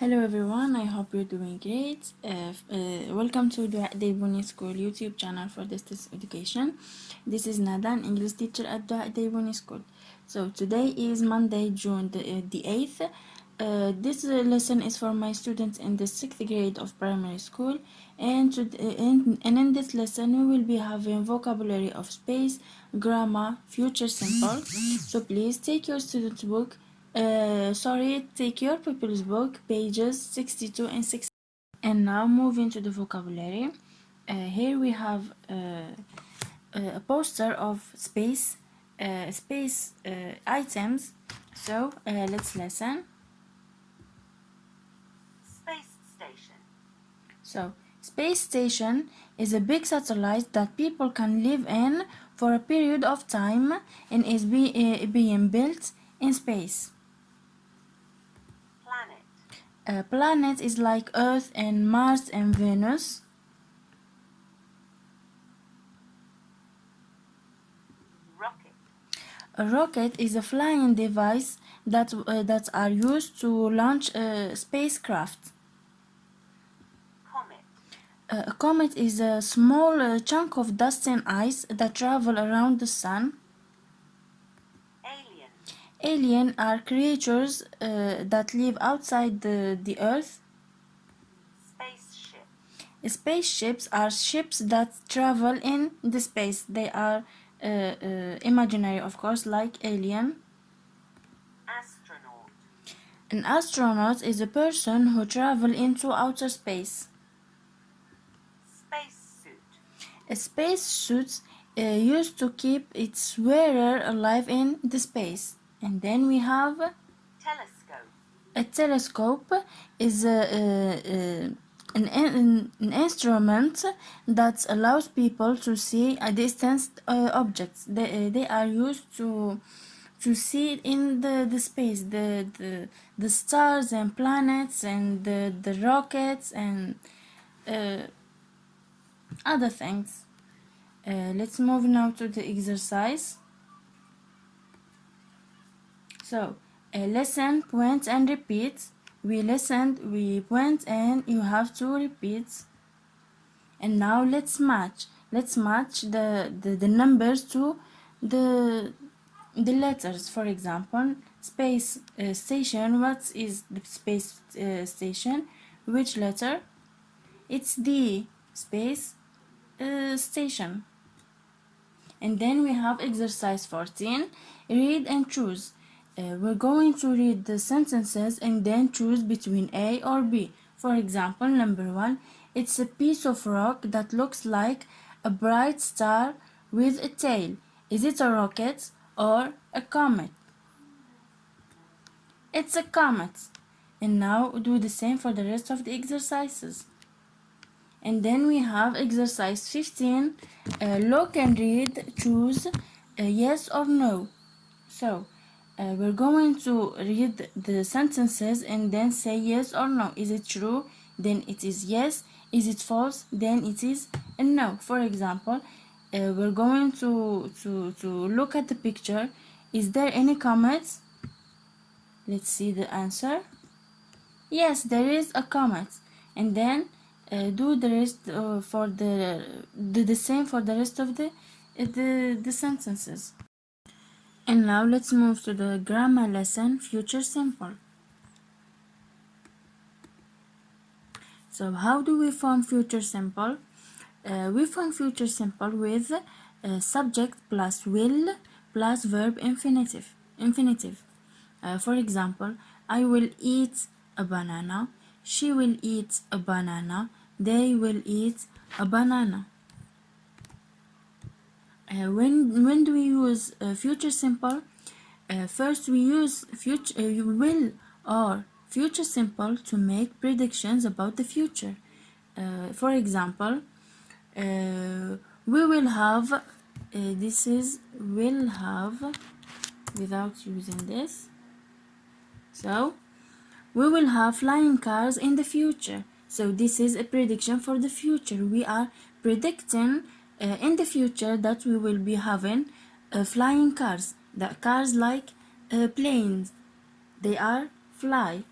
Hello everyone, I hope you're doing great. Welcome to the Daybuni School YouTube channel for distance education. This is Nada, an English teacher at the Daybuni School. So today is Monday, June the 8th. This lesson is for my students in the 6th grade of primary school, and in this lesson we will be having vocabulary of space, grammar, future simple. So please take your student book. Take your pupils book, pages 62 and 60. And now moving to the vocabulary. Here we have a poster of space items. So let's listen. Space station. So space station is a big satellite that people can live in for a period of time and is being built in space. Planet. A planet is like Earth and Mars and Venus. Rocket. A rocket is a flying device that are used to launch a spacecraft. Comet. A comet is a small chunk of dust and ice that travel around the sun. Alien. Alien are creatures that live outside the Earth. Spaceship. Spaceships are ships that travel in the space. They are imaginary, of course, like alien. Astronaut. An astronaut is a person who travels into outer space. Spacesuit. A spacesuit used to keep its wearer alive in the space. And then we have Telescope. a telescope is an instrument that allows people to see a distant objects. They are used to see in the space, the stars and planets and the rockets and other things. Let's move now to the exercise. So listen, point and repeat. We listened, we point, and you have to repeat. And now let's match the numbers to the letters. For example, space station. What is the space station? Which letter? It's D. Space station. And then we have exercise 14. Read and choose. We're going to read the sentences and then choose between A or B. For example, number 1, it's a piece of rock that looks like a bright star with a tail. Is it a rocket or a comet? It's a comet. And now do the same for the rest of the exercises. And then we have exercise 15. Look and read, choose yes or no. So we're going to read the sentences and then say yes or no. Is it true? Then it is yes. Is it false? Then it is no. For example, we're going to look at the picture. Is there any comet? Let's see the answer. Yes, there is a comet. And then do the rest for the same for the rest of the sentences. And now let's move to the grammar lesson, future simple. So how do we form future simple? We form future simple with subject plus will plus verb infinitive. For example, I will eat a banana. She will eat a banana. They will eat a banana. When do we use future simple? First, we use will or future simple to make predictions about the future. For example, we will have. This is will have without using this. So we will have flying cars in the future. So this is a prediction for the future. We are predicting in the future that we will be having flying cars. The cars like planes. They fly.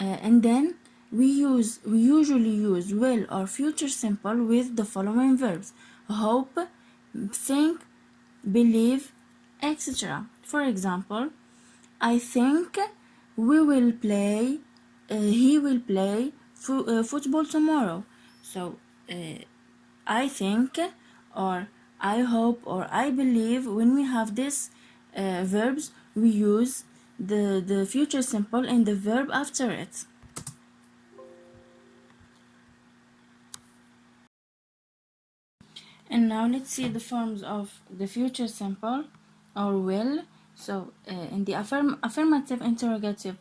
And then we usually use will or future simple with the following verbs: hope, think, believe, etc. For example, I think we will play he will play football tomorrow. So I think, or I hope, or I believe. When we have this verbs, we use the future simple and the verb after it. And now let's see the forms of the future simple or will. So in the affirmative, interrogative,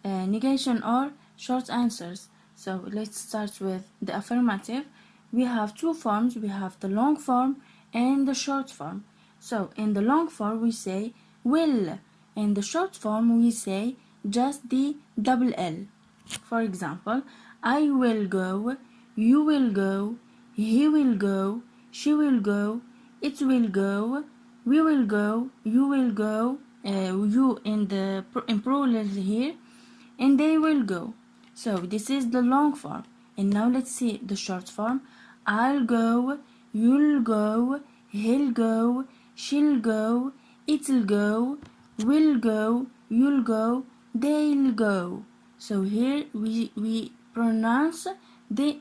negation, or short answers. So let's start with the affirmative. We have two forms. We have the long form and the short form. So in the long form we say will. In the short form we say just the double L. For example, I will go, you will go, he will go, she will go, it will go, we will go, you will go, you in plural here, and they will go. So this is the long form. And now let's see the short form. I'll go, you'll go, he'll go, she'll go, it'll go, we'll go, you'll go, they'll go. So here we pronounce the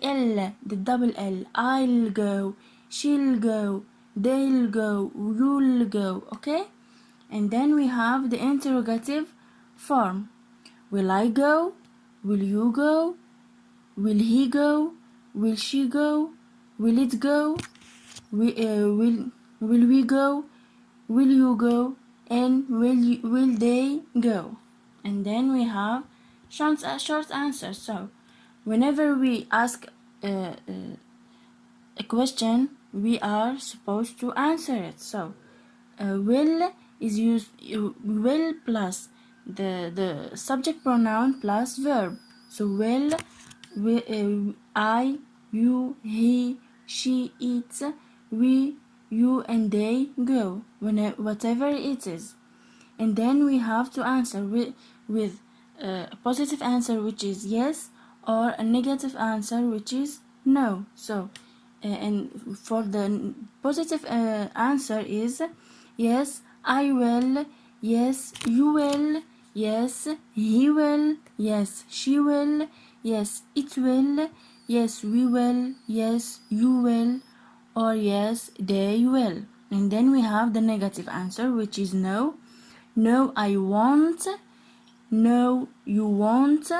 L, the double L. I'll go, she'll go, they'll go, you'll go. Okay? And then we have the interrogative form. Will I go? Will you go? Will he go? Will she go? Will it go? Will we go? Will you go? And will they go? And then we have short answer. So whenever we ask a question, we are supposed to answer it. So will is used, will plus the subject pronoun plus verb. So will, I, you, he, she, it, we, you, and they go, whatever it is. And then we have to answer with a positive answer, which is yes, or a negative answer, which is no. So and for the positive answer is yes, I will, yes, you will, yes, he will, yes, she will, yes, it will, yes, we will, yes, you will, or yes, they will. And then we have the negative answer, which is no. No, I won't. No, you won't.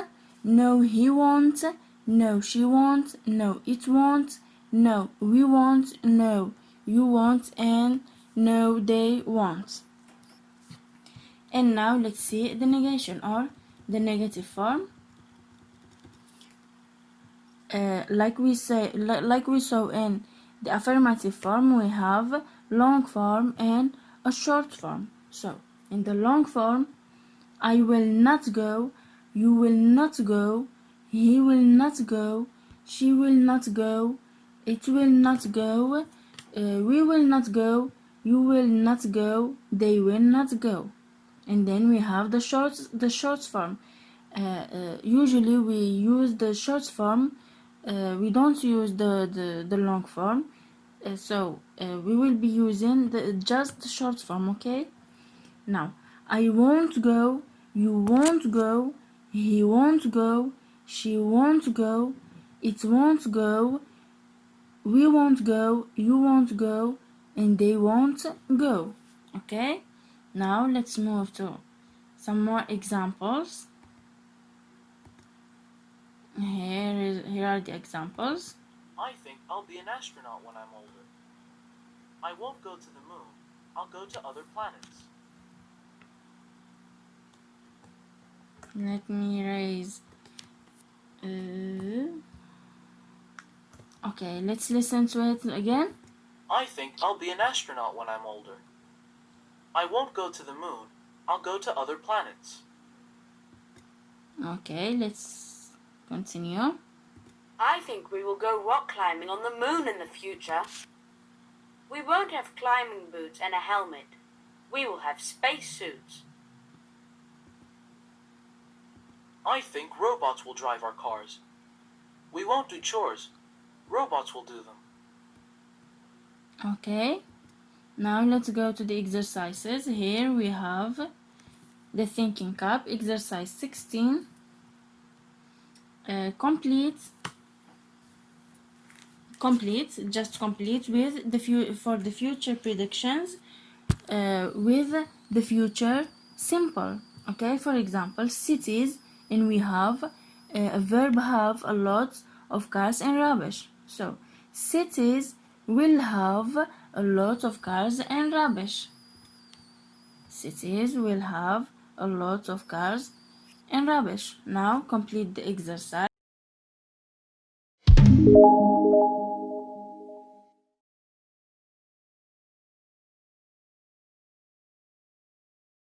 No, he won't. No, she won't. No, it won't. No, we won't. No, you won't. And no, they won't. And now let's see the negation or the negative form. Like we saw in the affirmative form, we have long form and a short form. So in the long form, I will not go, you will not go, he will not go, she will not go, it will not go, we will not go, you will not go, they will not go. And then we have the short form. Usually we use the short form, we don't use the long form. So we will be using just the short form. Okay, now I won't go, you won't go, he won't go, she won't go, it won't go, we won't go, you won't go, and they won't go. Okay, now let's move to some more examples. Here are the examples. I think I'll be an astronaut when I'm older. I won't go to the moon. I'll go to other planets. Let me raise. Okay, let's listen to it again. I think I'll be an astronaut when I'm older. I won't go to the moon. I'll go to other planets. Okay, let's continue. I think we will go rock climbing on the moon in the future. We won't have climbing boots and a helmet. We will have space suits. I think robots will drive our cars. We won't do chores. Robots will do them. Okay, now let's go to the exercises. Here we have the thinking cap, exercise 16. Complete with for the future predictions with the future simple. Okay, for example, cities, and we have a verb have a lot of cars and rubbish. So cities will have a lot of cars and rubbish. Cities will have a lot of cars and rubbish. Now complete the exercise.